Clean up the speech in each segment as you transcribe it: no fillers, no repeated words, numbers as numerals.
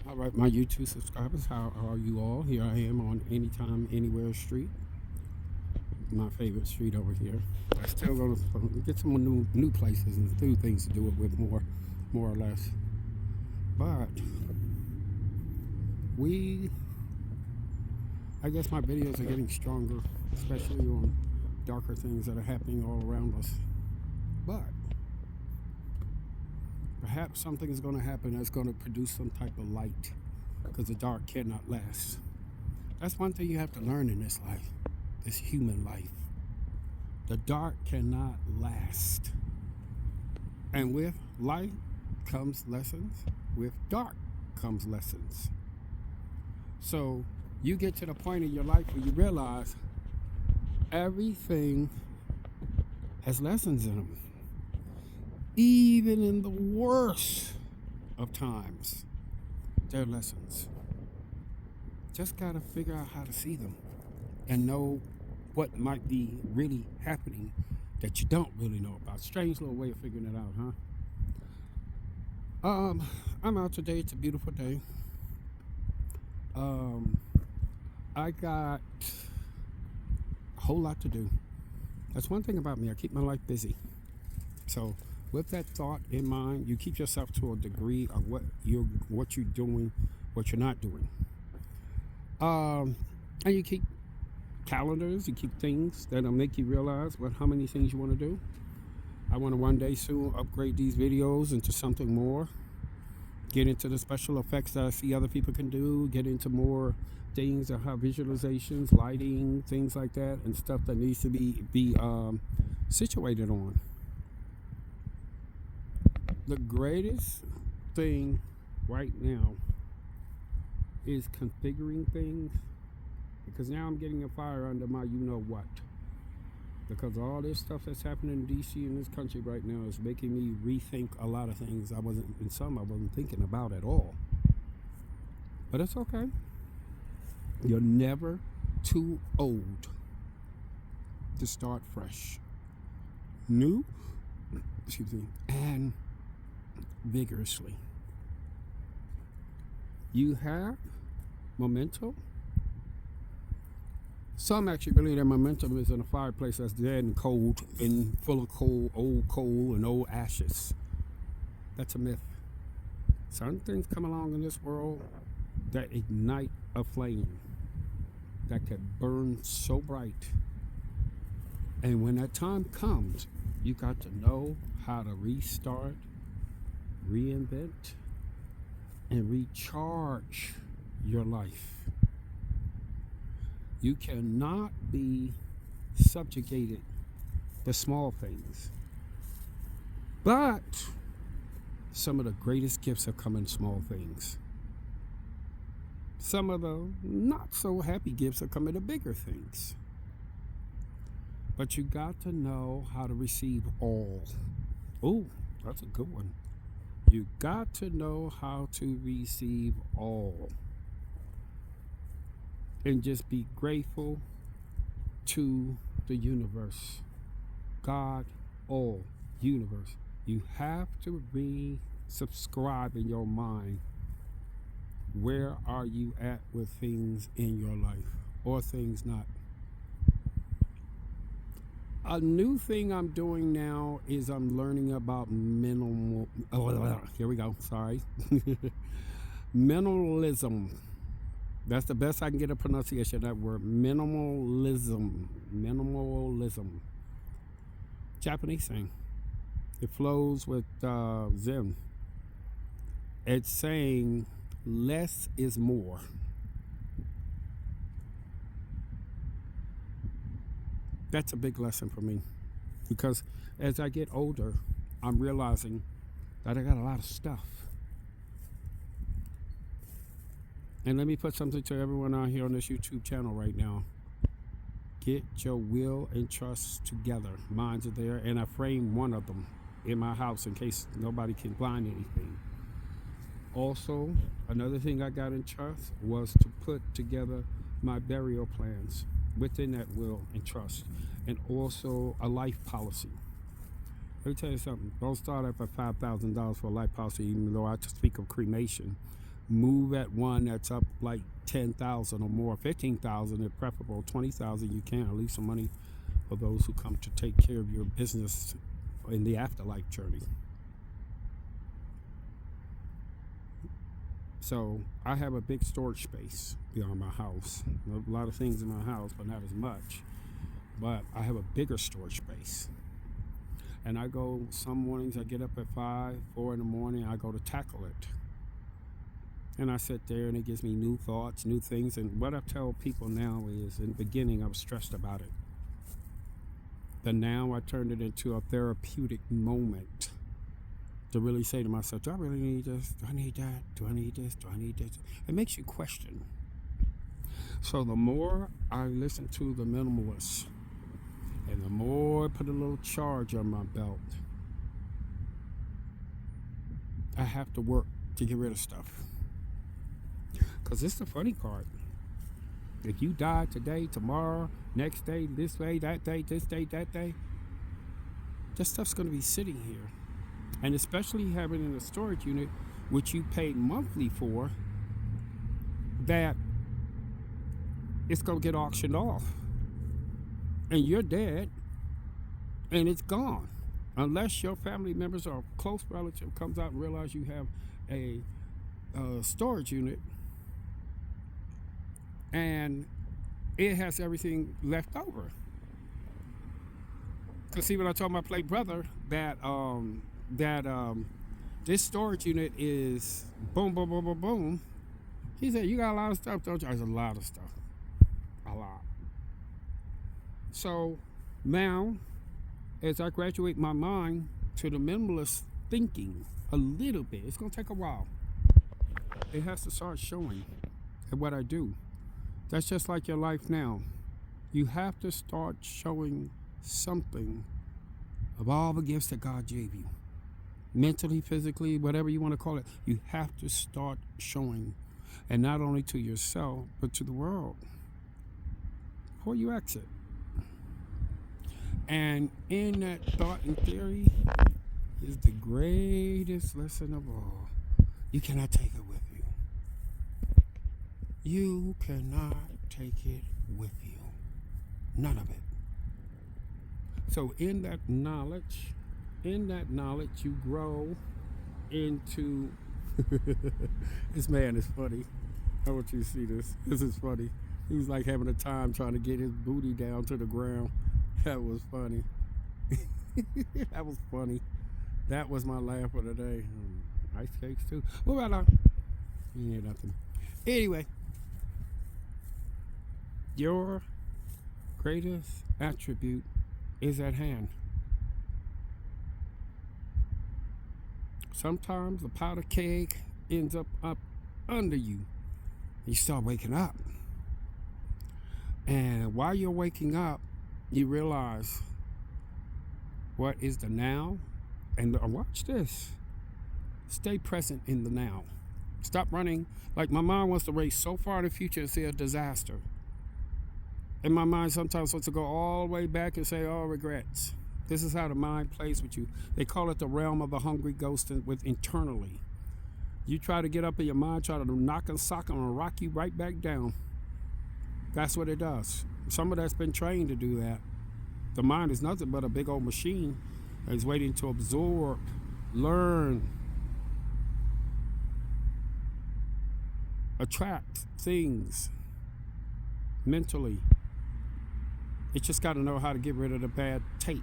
All right, my YouTube subscribers, how are you all? Here I am on Anytime, Anywhere Street, my favorite street over here. I still going to get some new places and new things to do it with more or less. But I guess my videos are getting stronger, especially on darker things that are happening all around us. But perhaps something is going to happen that's going to produce some type of light, because the dark cannot last. That's one thing you have to learn in this life, this human life. The dark cannot last. And with light comes lessons. With dark comes lessons. So you get to the point in your life where you realize everything has lessons in them. Even in the worst of times, there are lessons. Just gotta figure out how to see them and know what might be really happening that you don't really know about. Strange little way of figuring it out, huh? I'm out today. It's a beautiful day. I got a whole lot to do. That's one thing about me. I keep my life busy. So with that thought in mind, you keep yourself to a degree of what you're doing, what you're not doing. And you keep calendars, you keep things that'll make you realize how many things you want to do. I want to one day soon upgrade these videos into something more. Get into the special effects that I see other people can do. Get into more things that have visualizations, lighting, things like that, and stuff that needs to be situated on. The greatest thing right now is configuring things, because now I'm getting a fire under my you-know-what. Because all this stuff that's happening in D.C. in this country right now is making me rethink a lot of things I wasn't thinking about at all. But it's okay. You're never too old to start fresh. New, and vigorously. You have momentum. Some actually believe that momentum is in a fireplace that's dead and cold and full of old coal and old ashes. That's a myth. Certain things come along in this world that ignite a flame that can burn so bright. And when that time comes, you got to know how to restart, reinvent, and recharge your life. You cannot be subjugated to small things. But some of the greatest gifts have come in small things. Some of the not so happy gifts have come in the bigger things. But you got to know how to receive all. Oh, that's a good one. You got to know how to receive all. And just be grateful to the universe. God, all, universe. You have to resubscribe in your mind. Where are you at with things in your life, or things not? A new thing I'm doing now is I'm learning about here we go, sorry. Minimalism. That's the best I can get a pronunciation of that word. Minimalism. Japanese thing. It flows with Zen. It's saying less is more. That's a big lesson for me, because as I get older, I'm realizing that I got a lot of stuff. And let me put something to everyone out here on this YouTube channel right now. Get your will and trust together. Mines are there, and I framed one of them in my house in case nobody can find anything. Also, another thing I got in trust was to put together my burial plans within that will and trust, and also a life policy. Let me tell you something. Don't start up at $5,000 for a life policy, even though I speak of cremation. move at one that's up like 10,000 or more, 15,000 if preferable, 20,000 you can, leave some money for those who come to take care of your business in the afterlife journey. So I have a big storage space beyond my house. A lot of things in my house, but not as much. But I have a bigger storage space. And I go, some mornings I get up at 5, 4 in the morning, I go to tackle it. And I sit there and it gives me new thoughts, new things. And what I tell people now is, in the beginning I was stressed about it. But now I turned it into a therapeutic moment to really say to myself, do I really need this? Do I need that? Do I need this? Do I need this? It makes you question. So the more I listen to the minimalists, and the more I put a little charge on my belt, I have to work to get rid of stuff. Because it's the funny part. If you die today, tomorrow, next day, this day, that day, this day, that day, this stuff's going to be sitting here. And especially having in a storage unit, which you pay monthly for, that it's going to get auctioned off. And you're dead, and it's gone. Unless your family members or a close relative comes out and realize you have a storage unit, and it has everything left over. Because see, when I told my play brother that this storage unit is boom, boom, boom, boom, boom, he said, you got a lot of stuff, don't you? There's a lot of stuff. A lot. So now, as I graduate my mind to the minimalist thinking a little bit, it's going to take a while. It has to start showing in what I do. That's just like your life now. You have to start showing something of all the gifts that God gave you. Mentally, physically, whatever you want to call it. You have to start showing. And not only to yourself, but to the world. Before you exit. And in that thought and theory is the greatest lesson of all. You cannot take it with you. You cannot take it with you. None of it. So in that knowledge, you grow into... This man is funny. I want you to see this. This is funny. He was like having a time trying to get his booty down to the ground. That was funny. That was funny. That was my laugh of the day. Ice cakes too. What about you hear nothing. Anyway, your greatest attribute is at hand. Sometimes the powder keg ends up under you. You start waking up. And while you're waking up, you realize what is the now. And watch this. Stay present in the now. Stop running. Like my mind wants to race so far in the future and see a disaster. And my mind sometimes wants to go all the way back and say, oh, regrets. This is how the mind plays with you. They call it the realm of the hungry ghost with internally. You try to get up in your mind, try to knock and sock and rock you right back down. That's what it does. Some of that's been trained to do that. The mind is nothing but a big old machine that is waiting to absorb, learn, attract things mentally. It just got to know how to get rid of the bad tape,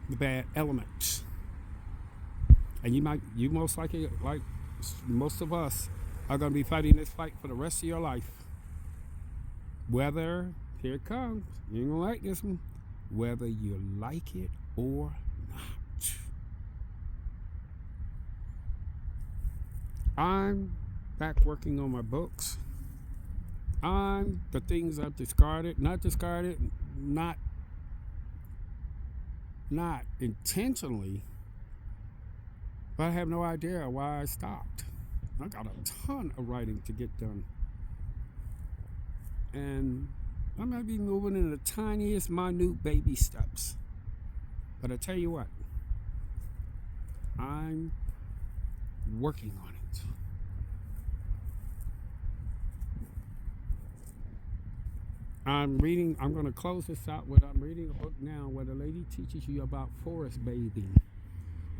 the bad elements. And you most likely, like most of us, are going to be fighting this fight for the rest of your life. Whether, here it comes, you ain't going to like this one, whether you like it or not. I'm back working on my books. On the things I've discarded, not intentionally, but I have no idea why I stopped. I got a ton of writing to get done. And I might be moving in the tiniest, minute baby steps. But I tell you what, I'm working on it. I'm reading. I'm going to close this out with I'm reading a book now where the lady teaches you about forest bathing,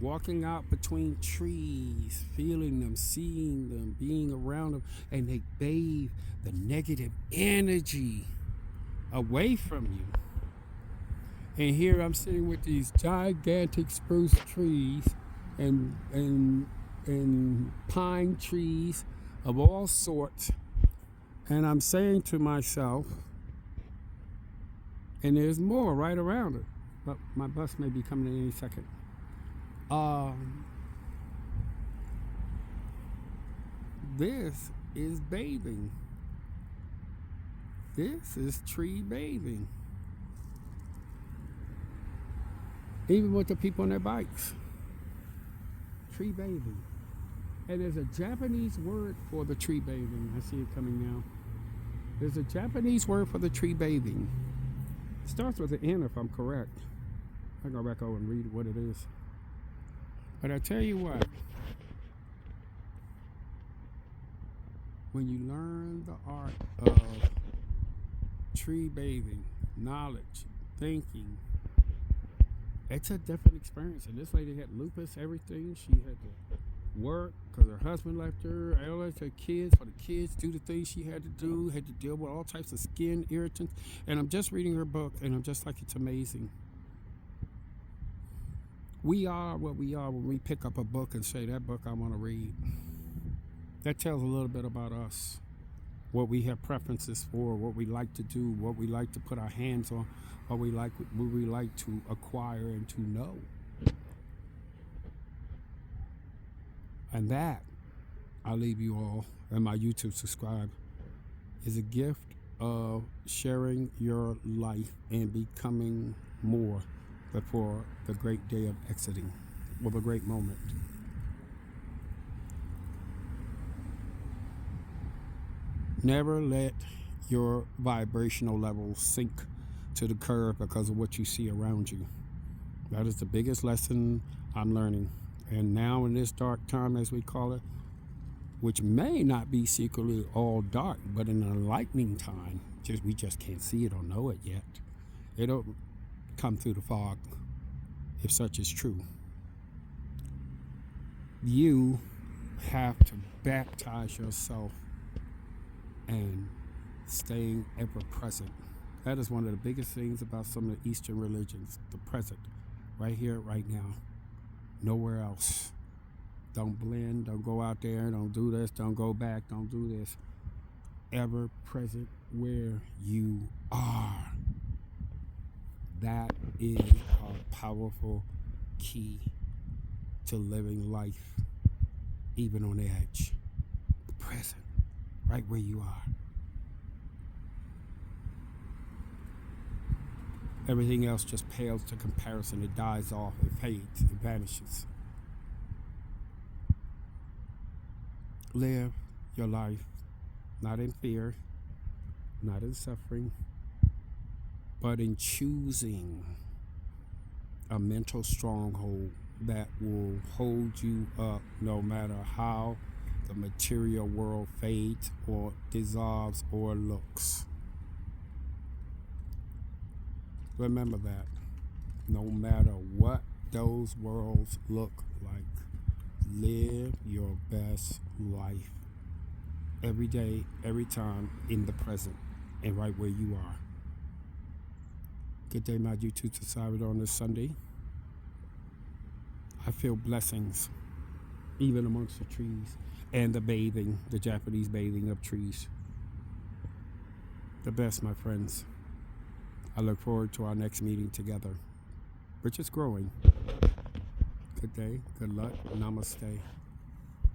walking out between trees, feeling them, seeing them, being around them, and they bathe the negative energy away from you. And here I'm sitting with these gigantic spruce trees and pine trees of all sorts, and I'm saying to myself, and there's more right around it, but my bus may be coming in any second. This is bathing. This is tree bathing. Even with the people on their bikes. Tree bathing. And there's a Japanese word for the tree bathing. I see it coming now. There's a Japanese word for the tree bathing. It starts with an N if I'm correct. I'll go back over and read what it is. But I tell you what, when you learn the art of tree bathing, knowledge, thinking, it's a different experience. And this lady had lupus, everything. She had to work because her husband left her, LS her kids, for the kids do the things she had to do, had to deal with all types of skin irritants. And I'm just reading her book, and I'm just like, it's amazing. We are what we are when we pick up a book and say, that book I want to read. That tells a little bit about us, what we have preferences for, what we like to do, what we like to put our hands on, what we like to acquire and to know. And that, I leave you all, and my YouTube subscribe, is a gift of sharing your life and becoming more before the great day of exiting, with a great moment. Never let your vibrational levels sink to the curve because of what you see around you. That is the biggest lesson I'm learning. And now in this dark time, as we call it, which may not be secretly all dark, but in a lightning time, we just can't see it or know it yet. It'll come through the fog, if such is true. You have to baptize yourself and staying ever present. That is one of the biggest things about some of the Eastern religions, the present, right here, right now, nowhere else. Don't blend, don't go out there, don't do this, don't go back, don't do this. Ever present where you are. That is a powerful key to living life, even on the edge. Present, right where you are. Everything else just pales to comparison. It dies off, it fades, it vanishes. Live your life, not in fear, not in suffering, but in choosing a mental stronghold that will hold you up no matter how the material world fades or dissolves or looks. Remember that. No matter what those worlds look like, live your best life. Every day, every time, in the present, and right where you are. Good day, my YouTube subscribers, on this Sunday. I feel blessings, even amongst the trees, and the bathing, the Japanese bathing of trees. The best, my friends. I look forward to our next meeting together, which is growing. Good day, good luck, namaste.